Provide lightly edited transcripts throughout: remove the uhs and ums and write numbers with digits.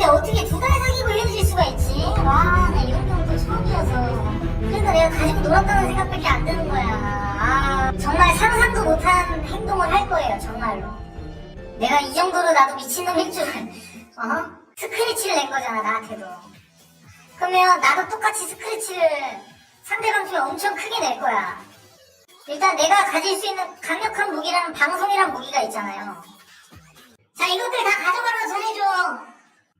근데 어떻게 두 달 사귀고 헤어질 수가 있지? 와, 나 이런 경우도 처음이어서. 그러니까 내가 가지고 놀았다는 생각밖에 안 드는 거야. 정말 상상도 못한 행동을 할 거예요, 정말로. 내가 이 정도로 나도 미친놈일 줄, 스크래치를 낸 거잖아, 나한테도. 그러면 나도 똑같이 스크래치를 상대방 쪽에 엄청 크게 낼 거야. 일단 내가 가질 수 있는 강력한 무기라는 방송이란 무기가 있잖아요. 자, 이것들 다 가져가라고 전해줘.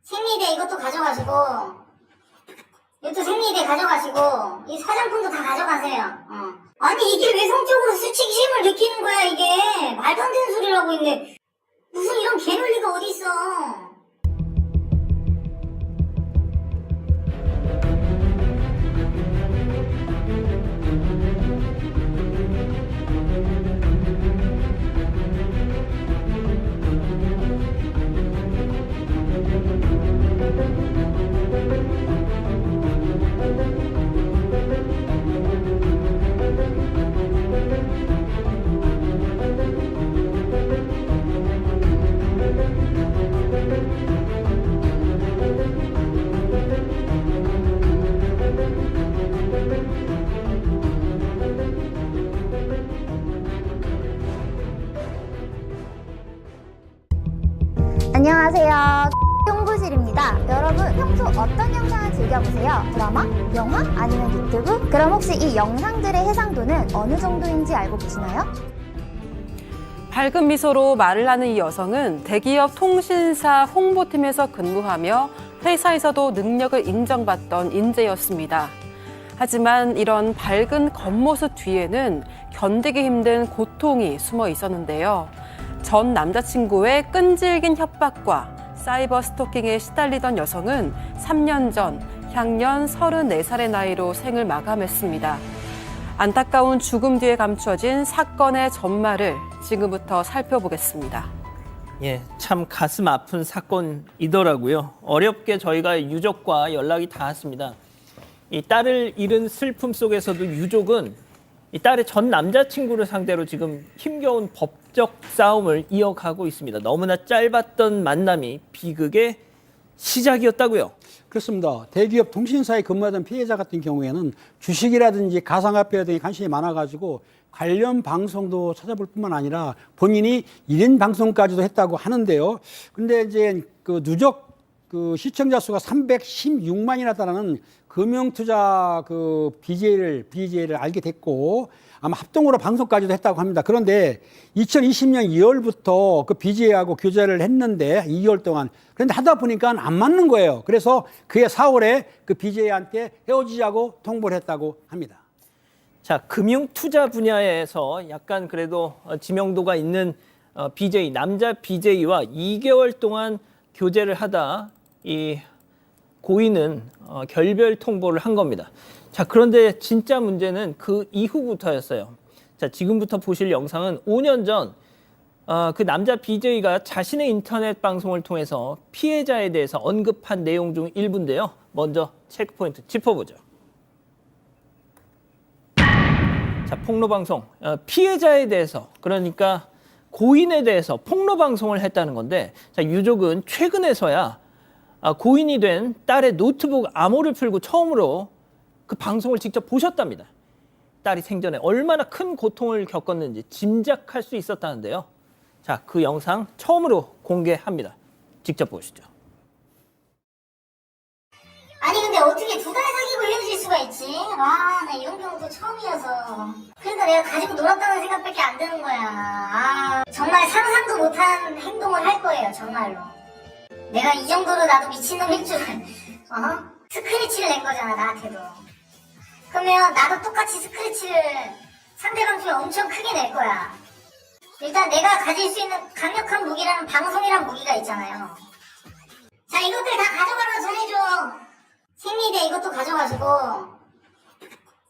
생리대 이것도 가져가시고, 이것도 생리대 가져가시고, 이 화장품도 다 가져가세요. 아니, 이게 왜 성적으로 수치심을 느끼는 거야, 이게. 말도 안 되는 소리를 하고 있네. 무슨 이런 개논리가 어딨어. 안녕하세요. 홍보실입니다. 여러분 평소 어떤 영상을 즐겨보세요? 드라마? 영화? 아니면 유튜브? 그럼 혹시 이 영상들의 해상도는 어느 정도인지 알고 계시나요? 밝은 미소로 말을 하는 이 여성은 대기업 통신사 홍보팀에서 근무하며 회사에서도 능력을 인정받던 인재였습니다. 하지만 이런 밝은 겉모습 뒤에는 견디기 힘든 고통이 숨어 있었는데요. 전 남자친구의 끈질긴 협박과 사이버 스토킹에 시달리던 여성은 3년 전 향년 34살의 나이로 생을 마감했습니다. 안타까운 죽음 뒤에 감춰진 사건의 전말을 지금부터 살펴보겠습니다. 예, 참 가슴 아픈 사건이더라고요. 어렵게 저희가 유족과 연락이 닿았습니다. 이 딸을 잃은 슬픔 속에서도 유족은 이 딸의 전 남자친구를 상대로 지금 힘겨운 법적 싸움을 이어가고 있습니다. 너무나 짧았던 만남이 비극의 시작이었다고요. 그렇습니다. 대기업 통신사에 근무하던 피해자 같은 경우에는 주식이라든지 가상화폐 등에 관심이 많아가지고 관련 방송도 찾아볼 뿐만 아니라 본인이 1인 방송까지도 했다고 하는데요. 근데 이제 그 누적 그 시청자 수가 316만이나 달하는 금융투자 그 BJ를 알게 됐고 아마 합동으로 방송까지도 했다고 합니다. 그런데 2020년 2월부터 그 BJ하고 교제를 했는데 2개월 동안 그런데 하다 보니까 안 맞는 거예요. 그래서 그해 4월에 그 BJ한테 헤어지자고 통보를 했다고 합니다. 자, 금융 투자 분야에서 약간 그래도 지명도가 있는 BJ, 남자 BJ와 2개월 동안 교제를 하다 이 고인은 결별 통보를 한 겁니다. 자, 그런데 진짜 문제는 그 이후부터였어요. 자, 지금부터 보실 영상은 5년 전 그 남자 BJ가 자신의 인터넷 방송을 통해서 피해자에 대해서 언급한 내용 중 일부인데요. 먼저 체크포인트 짚어보죠. 자, 폭로방송. 피해자에 대해서, 그러니까 고인에 대해서 폭로방송을 했다는 건데, 자, 유족은 최근에서야 고인이 된 딸의 노트북 암호를 풀고 처음으로 그 방송을 직접 보셨답니다. 딸이 생전에 얼마나 큰 고통을 겪었는지 짐작할 수 있었다는데요. 자, 그 영상 처음으로 공개합니다. 직접 보시죠. 아니, 근데 어떻게 두 달 사귀고 헤어질 수가 있지? 와, 나 이런 경우도 처음이어서. 그러니까 내가 가지고 놀았다는 생각밖에 안 드는 거야. 정말 상상도 못한 행동을 할 거예요, 정말로. 내가 이 정도로 나도 미친놈일 줄, 스크래치를 낸 거잖아, 나한테도. 그러면 나도 똑같이 스크래치를 상대방 쪽에 엄청 크게 낼 거야. 일단 내가 가질 수 있는 강력한 무기라는 방송이란 무기가 있잖아요. 자, 이것들 다 가져가라고 전해줘. 생리대 이것도 가져가시고,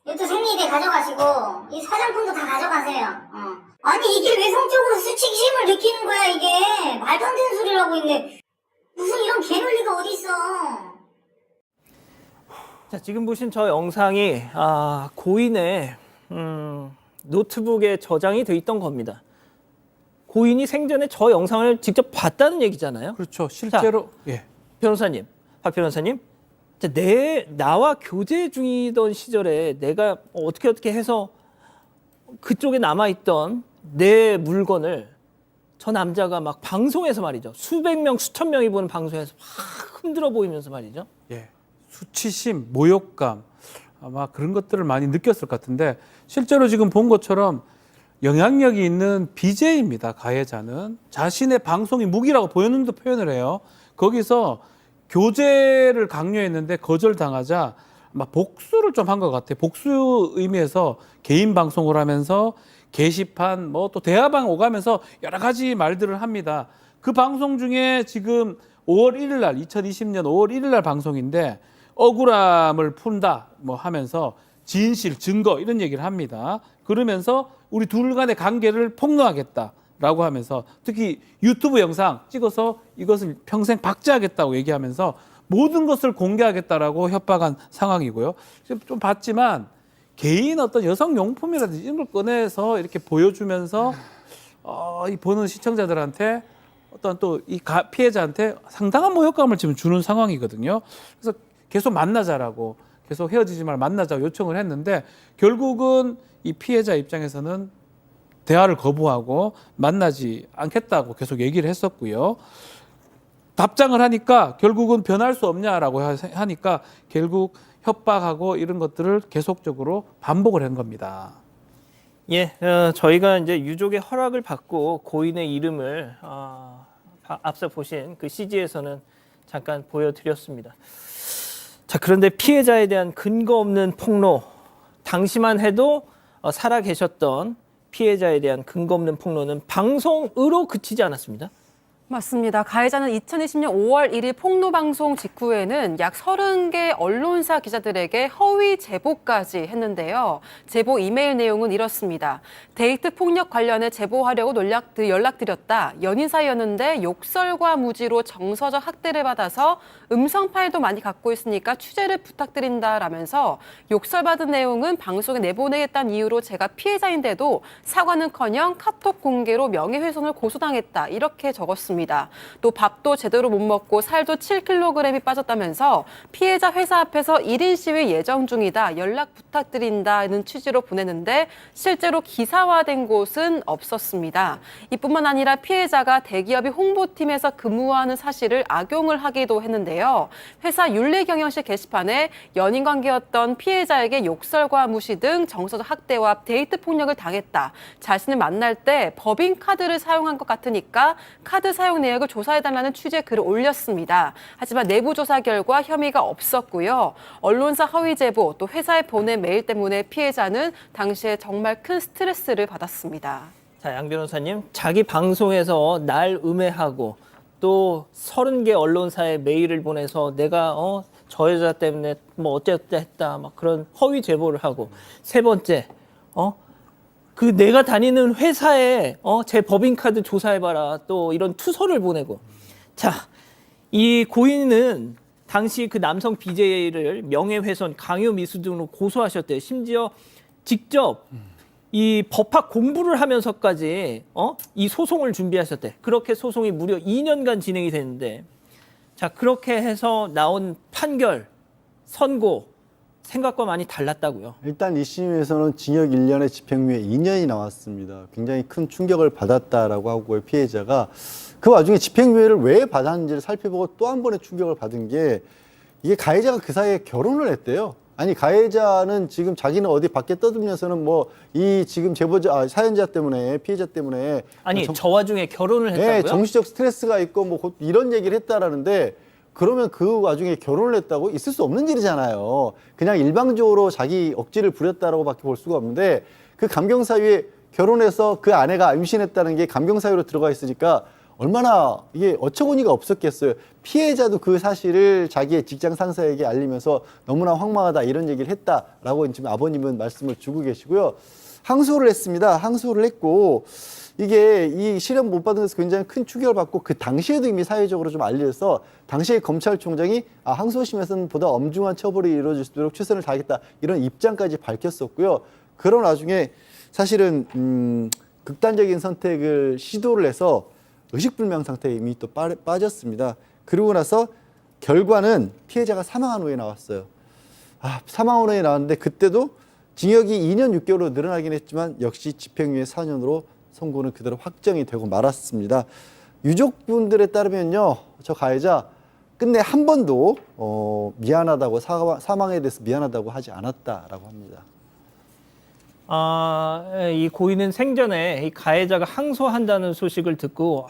이것도 생리대 가져가시고, 이 화장품도 다 가져가세요. 아니, 이게 왜 성적으로 수치심을 느끼는 거야, 이게. 말도 안 되는 소리를 하고 있네. 무슨 이런 개논리가 어딨어. 자, 지금 보신 저 영상이 고인의 노트북에 저장이 돼 있던 겁니다. 고인이 생전에 저 영상을 직접 봤다는 얘기잖아요. 그렇죠. 실제로. 예. 변호사님, 박 변호사님, 나와 교제 중이던 시절에 내가 어떻게 해서 그쪽에 남아있던 내 물건을 저 남자가 막 방송에서 말이죠. 수백 명, 수천 명이 보는 방송에서 막 흔들어 보이면서 말이죠. 예, 수치심, 모욕감 아마 그런 것들을 많이 느꼈을 것 같은데 실제로 지금 본 것처럼 영향력이 있는 BJ입니다. 가해자는 자신의 방송이 무기라고 본인도 표현을 해요. 거기서 교제를 강요했는데 거절당하자 아마 복수를 좀 한 것 같아요. 복수 의미에서 개인 방송을 하면서 게시판 뭐 또 대화방 오가면서 여러 가지 말들을 합니다. 그 방송 중에 지금 5월 1일 날 2020년 5월 1일 날 방송인데 억울함을 푼다 뭐 하면서 진실, 증거 이런 얘기를 합니다. 그러면서 우리 둘 간의 관계를 폭로하겠다라고 하면서 특히 유튜브 영상 찍어서 이것을 평생 박제하겠다고 얘기하면서 모든 것을 공개하겠다라고 협박한 상황이고요. 좀 봤지만 개인 어떤 여성 용품이라든지 이런 걸 꺼내서 이렇게 보여주면서 이 보는 시청자들한테 어떤 또 이 피해자한테 상당한 모욕감을 지금 주는 상황이거든요. 그래서 계속 만나자라고 계속 헤어지지 말 만나자고 요청을 했는데 결국은 이 피해자 입장에서는 대화를 거부하고 만나지 않겠다고 계속 얘기를 했었고요. 답장을 하니까 결국은 변할 수 없냐라고 하니까 결국 협박하고 이런 것들을 계속적으로 반복을 한 겁니다. 예, 저희가 이제 유족의 허락을 받고 고인의 이름을 앞서 보신 그 CG에서는 잠깐 보여드렸습니다. 자, 그런데 피해자에 대한 근거 없는 폭로, 당시만 해도 살아 계셨던 피해자에 대한 근거 없는 폭로는 방송으로 그치지 않았습니다. 맞습니다. 가해자는 2020년 5월 1일 폭로 방송 직후에는 약 30개 언론사 기자들에게 허위 제보까지 했는데요. 제보 이메일 내용은 이렇습니다. 데이트 폭력 관련해 제보하려고 연락드렸다. 연인 사이였는데 욕설과 무지로 정서적 학대를 받아서 음성 파일도 많이 갖고 있으니까 취재를 부탁드린다라면서 욕설받은 내용은 방송에 내보내겠다는 이유로 제가 피해자인데도 사과는커녕 카톡 공개로 명예훼손을 고소당했다. 이렇게 적었습니다. 또 밥도 제대로 못 먹고 살도 7kg이 빠졌다면서 피해자 회사 앞에서 1인 시위 예정 중이다. 연락 부탁드린다는 취지로 보내는데 실제로 기사화된 곳은 없었습니다. 이뿐만 아니라 피해자가 대기업의 홍보팀에서 근무하는 사실을 악용을 하기도 했는데요. 회사 윤리경영실 게시판에 연인 관계였던 피해자에게 욕설과 무시 등 정서적 학대와 데이트 폭력을 당했다. 자신을 만날 때 법인카드를 사용한 것 같으니까 카드 사용 내역을 조사해달라는 취지의 글을 올렸습니다. 하지만 내부 조사 결과 혐의가 없었고요. 언론사 허위 제보 또 회사에 보낸 메일 때문에 피해자는 당시에 정말 큰 스트레스를 받았습니다. 자, 양 변호사님, 자기 방송에서 날 음해하고 또 30개 언론사에 메일을 보내서 내가 저 여자 때문에 뭐 어쨌다 했다 막 그런 허위 제보를 하고 세 번째 그 내가 다니는 회사에 제 법인카드 조사해봐라 또 이런 투서를 보내고 자, 이 고인은 당시 그 남성 BJ를 명예훼손, 강요미수 등으로 고소하셨대요. 심지어 직접 이 법학 공부를 하면서까지 이 소송을 준비하셨대. 그렇게 소송이 무려 2년간 진행이 됐는데 자, 그렇게 해서 나온 판결, 선고 생각과 많이 달랐다고요. 일단 1심에서는 징역 1년에 집행유예 2년이 나왔습니다. 굉장히 큰 충격을 받았다라고 하고 피해자가 그 와중에 집행유예를 왜 받았는지를 살펴보고 또 한 번의 충격을 받은 게 이게 가해자가 그 사이에 결혼을 했대요. 아니 가해자는 지금 자기는 어디 밖에 떠들면서는 뭐 이 지금 제보자 사연자 때문에 피해자 때문에 아니 저 와중에 결혼을 했다고요? 네, 정신적 스트레스가 있고 뭐 이런 얘기를 했다라는데 그러면 그 와중에 결혼을 했다고 있을 수 없는 일이잖아요. 그냥 일방적으로 자기 억지를 부렸다라고밖에 볼 수가 없는데 그 감경 사유에 결혼해서 그 아내가 임신했다는 게 감경 사유로 들어가 있으니까 얼마나 이게 어처구니가 없었겠어요. 피해자도 그 사실을 자기의 직장 상사에게 알리면서 너무나 황망하다 이런 얘기를 했다라고 지금 아버님은 말씀을 주고 계시고요. 항소를 했습니다. 항소를 했고 이게 이 실형 못 받은 데서 굉장히 큰 충격을 받고 그 당시에도 이미 사회적으로 좀 알려서 당시에 검찰총장이 항소심에서는 보다 엄중한 처벌이 이루어질 수 있도록 최선을 다하겠다 이런 입장까지 밝혔었고요. 그런 와중에 사실은 극단적인 선택을 시도를 해서 의식불명 상태에 이미 또 빠졌습니다. 그러고 나서 결과는 피해자가 사망한 후에 나왔어요. 사망한 후에 나왔는데 그때도 징역이 2년 6개월로 늘어나긴 했지만 역시 집행유예 4년으로 선고는 그대로 확정이 되고 말았습니다. 유족분들에 따르면요, 저 가해자 끝내 한 번도 미안하다고 사망에 대해서 미안하다고 하지 않았다라고 합니다. 이 고인은 생전에 이 가해자가 항소한다는 소식을 듣고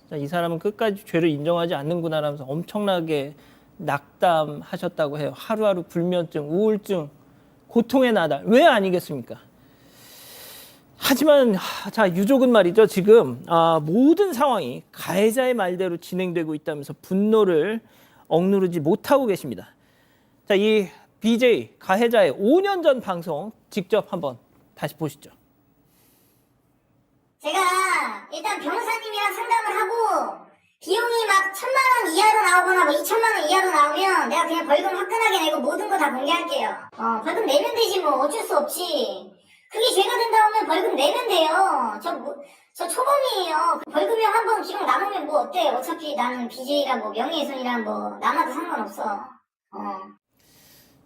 진짜 이 사람은 끝까지 죄를 인정하지 않는구나라면서 엄청나게 낙담하셨다고 해요. 하루하루 불면증, 우울증, 고통의 나달. 왜 아니겠습니까? 하지만 자, 유족은 말이죠. 지금 모든 상황이 가해자의 말대로 진행되고 있다면서 분노를 억누르지 못하고 계십니다. 자, 이 BJ 가해자의 5년 전 방송 직접 한번 다시 보시죠. 제가 일단 변호사님이랑 상담을 하고 비용이 막 1,000만 원 이하로 나오거나 뭐 2,000만 원 이하로 나오면 내가 그냥 벌금 화끈하게 내고 모든 거 다 공개할게요. 벌금 내면 되지 뭐 어쩔 수 없지. 그게 죄가 된다 하면 벌금 내면 돼요. 저 초범이에요. 벌금형 한 번 기록 남으면 뭐 어때? 어차피 나는 BJ랑 뭐 명예훼손이랑 뭐 남아도 상관없어.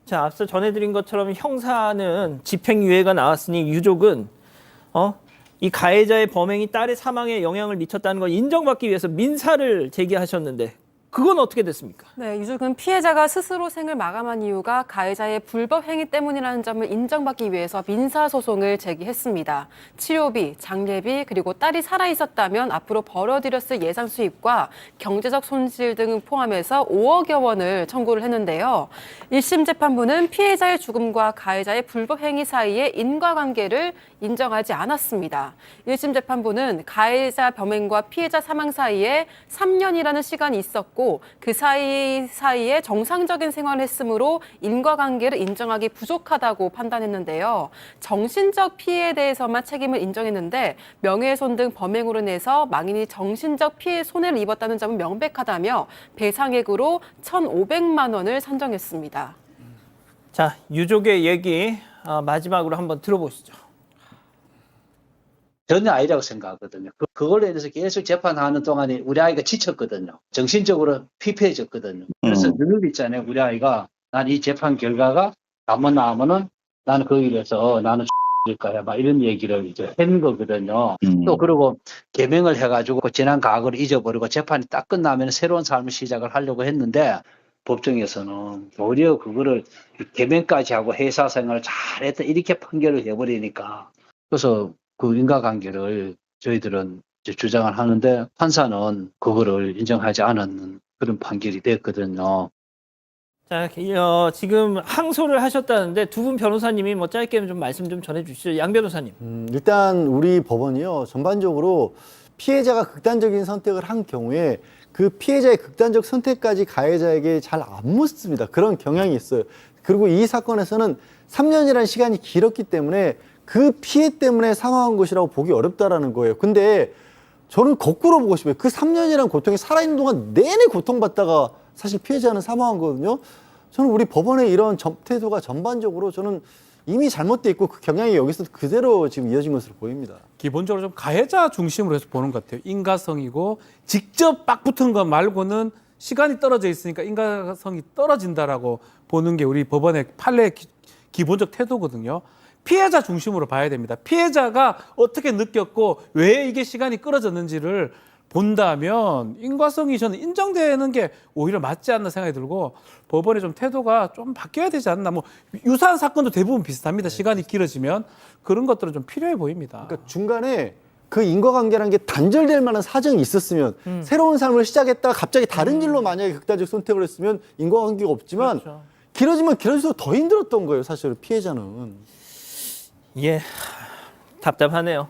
자, 앞서 전해드린 것처럼 형사는 집행유예가 나왔으니 유족은 이 가해자의 범행이 딸의 사망에 영향을 미쳤다는 걸 인정받기 위해서 민사를 제기하셨는데 그건 어떻게 됐습니까? 네, 유족은 피해자가 스스로 생을 마감한 이유가 가해자의 불법 행위 때문이라는 점을 인정받기 위해서 민사소송을 제기했습니다. 치료비, 장례비, 그리고 딸이 살아있었다면 앞으로 벌어들였을 예상 수입과 경제적 손실 등을 포함해서 5억여 원을 청구를 했는데요. 1심 재판부는 피해자의 죽음과 가해자의 불법 행위 사이에 인과관계를 인정하지 않았습니다. 1심 재판부는 가해자 범행과 피해자 사망 사이에 3년이라는 시간이 있었고 그 사이에 정상적인 생활을 했으므로 인과관계를 인정하기 부족하다고 판단했는데요. 정신적 피해에 대해서만 책임을 인정했는데 명예훼손 등 범행으로 인해서 망인이 정신적 피해 손해를 입었다는 점은 명백하다며 배상액으로 1,500만 원을 산정했습니다. 자, 유족의 얘기 마지막으로 한번 들어보시죠. 전혀 아니라고 생각하거든요. 그걸로 인해서 계속 재판하는 동안에 우리 아이가 지쳤거든요. 정신적으로 피폐해졌거든요. 그래서 늘 있잖아요. 우리 아이가 난 이 재판 결과가 잘못 나오면은 나는 거기에 대해서 나는 일 거야. 막 이런 얘기를 이제 한 거거든요. 또 그리고 개명을 해가지고 지난 과거를 잊어버리고 재판이 딱 끝나면 새로운 삶을 시작을 하려고 했는데 법정에서는 오히려 그거를 개명까지 하고 회사 생활을 잘했다 이렇게 판결을 해버리니까 그래서 그 인과관계를 저희들은 이제 주장을 하는데 판사는 그거를 인정하지 않았는 그런 판결이 됐거든요. 자, 지금 항소를 하셨다는데 두 분 변호사님이 뭐 짧게 좀 말씀 좀 전해주시죠. 양 변호사님. 일단 우리 법원이요, 전반적으로 피해자가 극단적인 선택을 한 경우에 그 피해자의 극단적 선택까지 가해자에게 잘 안 묻습니다. 그런 경향이 있어요. 그리고 이 사건에서는 3년이라는 시간이 길었기 때문에 그 피해 때문에 사망한 것이라고 보기 어렵다라는 거예요. 근데 저는 거꾸로 보고 싶어요. 그 3년이라는 고통이 살아있는 동안 내내 고통받다가 사실 피해자는 사망한 거거든요. 저는 우리 법원의 이런 태도가 전반적으로 저는 이미 잘못돼 있고 그 경향이 여기서 그대로 지금 이어진 것으로 보입니다. 기본적으로 좀 가해자 중심으로 해서 보는 것 같아요. 인과성이고 직접 빡 붙은 것 말고는 시간이 떨어져 있으니까 인과성이 떨어진다라고 보는 게 우리 법원의 판례의 기본적 태도거든요. 피해자 중심으로 봐야 됩니다. 피해자가 어떻게 느꼈고 왜 이게 시간이 끌어졌는지를 본다면 인과성이 저는 인정되는 게 오히려 맞지 않나 생각이 들고 법원의 좀 태도가 좀 바뀌어야 되지 않나. 뭐 유사한 사건도 대부분 비슷합니다. 시간이 길어지면 그런 것들은 좀 필요해 보입니다. 그러니까 중간에 그 인과관계라는 게 단절될 만한 사정이 있었으면 새로운 삶을 시작했다가 갑자기 다른 길로 만약에 극단적 선택을 했으면 인과관계가 없지만 그렇죠. 길어지면 길어질수록 더 힘들었던 거예요. 사실 피해자는. 예, 답답하네요.